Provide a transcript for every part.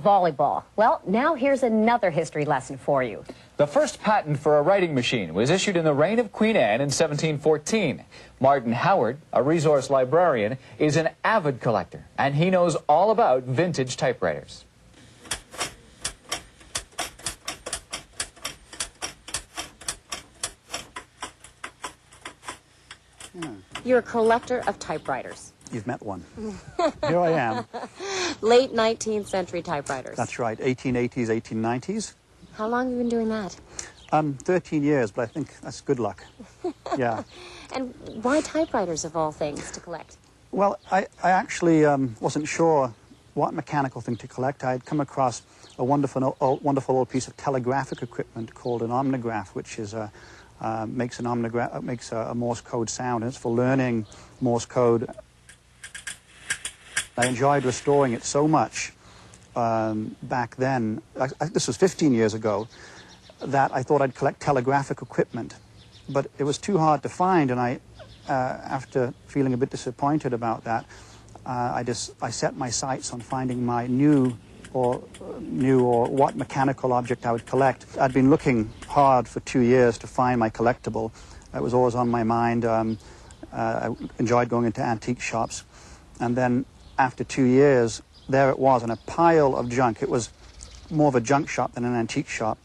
volleyball. Well, now here's another history lesson for you. The first patent for a writing machine was issued in the reign of Queen Anne in 1714. Martin Howard, a resource librarian, is an avid collector, and he knows all about vintage typewriters. You're a collector of typewriters. You've met one. Here I am. Late 19th century typewriters. That's right, 1880s, 1890s. How long have you been doing that? 13 years, but I think that's good luck. Yeah. And why typewriters of all things to collect? Well, I actually wasn't sure what mechanical thing to collect. I had come across a wonderful old piece of telegraphic equipment called an omnograph, which is makes a Morse code sound, and it's for learning Morse code. I enjoyed restoring it so much back then. This was 15 years ago, that I thought I'd collect telegraphic equipment, but it was too hard to find, and I, after feeling a bit disappointed about that, I set my sights on finding my new or what mechanical object I would collect. I'd been looking hard for 2 years to find my collectible. It was always on my mind. I enjoyed going into antique shops, and then after 2 years, there it was in a pile of junk. It was more of a junk shop than an antique shop,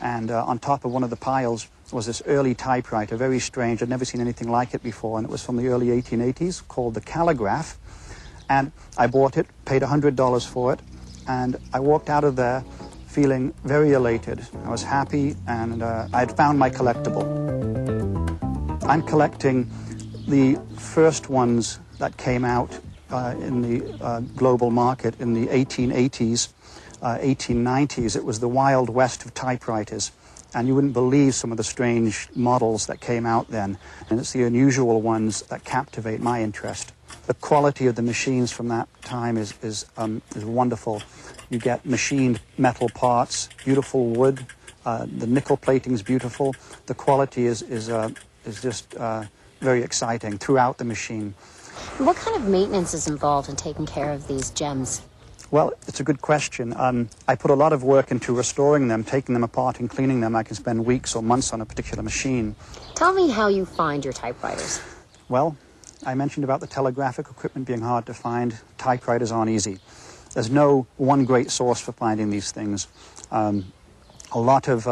and on top of one of the piles was this early typewriter, very strange. I'd never seen anything like it before, and it was from the early 1880s, called the Calligraph. And I bought it, paid $100 for it, and I walked out of there feeling very elated. I was happy, and I had found my collectible. I'm collecting the first ones that came out in the global market in the 1880s, 1890s. It was the Wild West of typewriters, and you wouldn't believe some of the strange models that came out then, and it's the unusual ones that captivate my interest. The quality of the machines from that time is wonderful. You get machined metal parts, beautiful wood, the nickel plating is beautiful. The quality is just very exciting throughout the machine. What kind of maintenance is involved in taking care of these gems? Well, it's a good question. I put a lot of work into restoring them, taking them apart and cleaning them. I can spend weeks or months on a particular machine. Tell me how you find your typewriters. Well, I mentioned about the telegraphic equipment being hard to find. Typewriters aren't easy. There's no one great source for finding these things. A lot of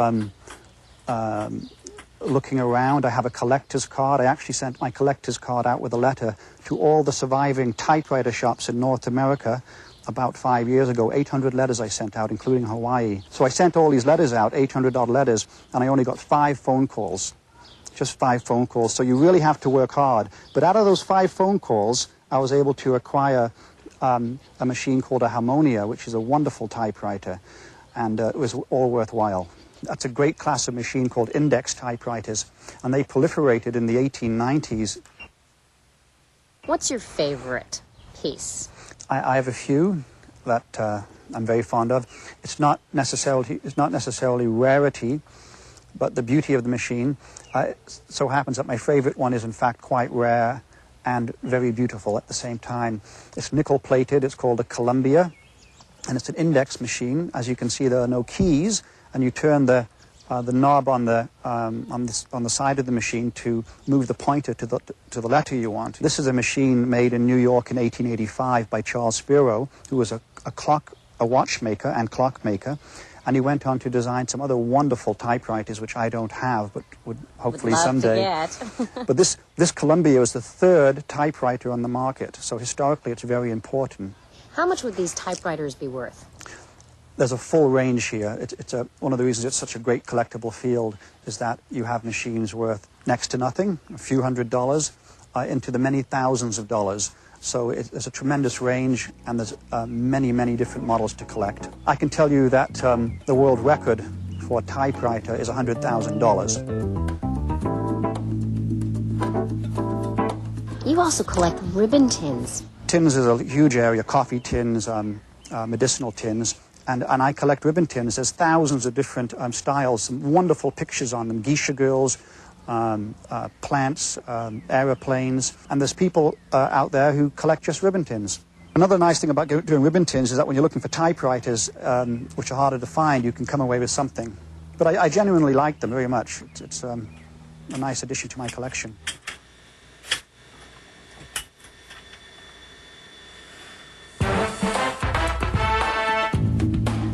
looking around. I have a collector's card. I actually sent my collector's card out with a letter to all the surviving typewriter shops in North America about 5 years ago. 800 letters I sent out, including Hawaii. So I sent all these letters out, 800-odd letters, and I only got 5 phone calls. Just 5 phone calls. So you really have to work hard. But out of those 5 phone calls, I was able to acquire a machine called a Harmonia, which is a wonderful typewriter, and it was all worthwhile. That's a great class of machine called index typewriters, and they proliferated in the 1890s. What's your favorite piece? I have a few that I'm very fond of. It's not necessarily rarity, but the beauty of the machine. It so happens that my favorite one is in fact quite rare and very beautiful at the same time. It's nickel plated. It's called a Columbia, and it's an index machine. As you can see, there are no keys, and you turn the knob on the side of the machine to move the pointer to the letter you want. This is a machine made in New York in 1885 by Charles Spiro, who was a watchmaker and clockmaker, and he went on to design some other wonderful typewriters which I don't have, but would hopefully someday. But this Columbia is the 3rd typewriter on the market, so historically it's very important. How much would these typewriters be worth? There's a full range here. One of the reasons it's such a great collectible field is that you have machines worth next to nothing, a few $100s, into the many thousands of dollars. So there's a tremendous range, and there's many, many different models to collect. I can tell you that the world record for a typewriter is $100,000. You also collect ribbon tins. Tins is a huge area, coffee tins, medicinal tins. And I collect ribbon tins. There's thousands of different styles, some wonderful pictures on them, geisha girls, plants, aeroplanes, and there's people out there who collect just ribbon tins. Another nice thing about doing ribbon tins is that when you're looking for typewriters, which are harder to find, you can come away with something. But I genuinely like them very much. It's a nice addition to my collection.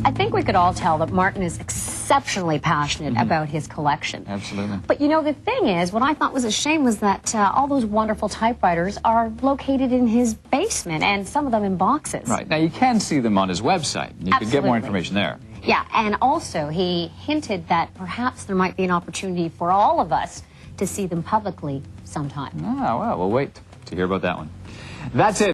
I think we could all tell that Martin is exceptionally passionate about his collection. Absolutely. But you know, the thing is, what I thought was a shame was that all those wonderful typewriters are located in his basement, and some of them in boxes. Right. Now, you can see them on his website. You could get more Absolutely. information there. Yeah, and also he hinted that perhaps there might be an opportunity for all of us to see them publicly sometime. Ah, well, we'll wait to hear about that one. That's it.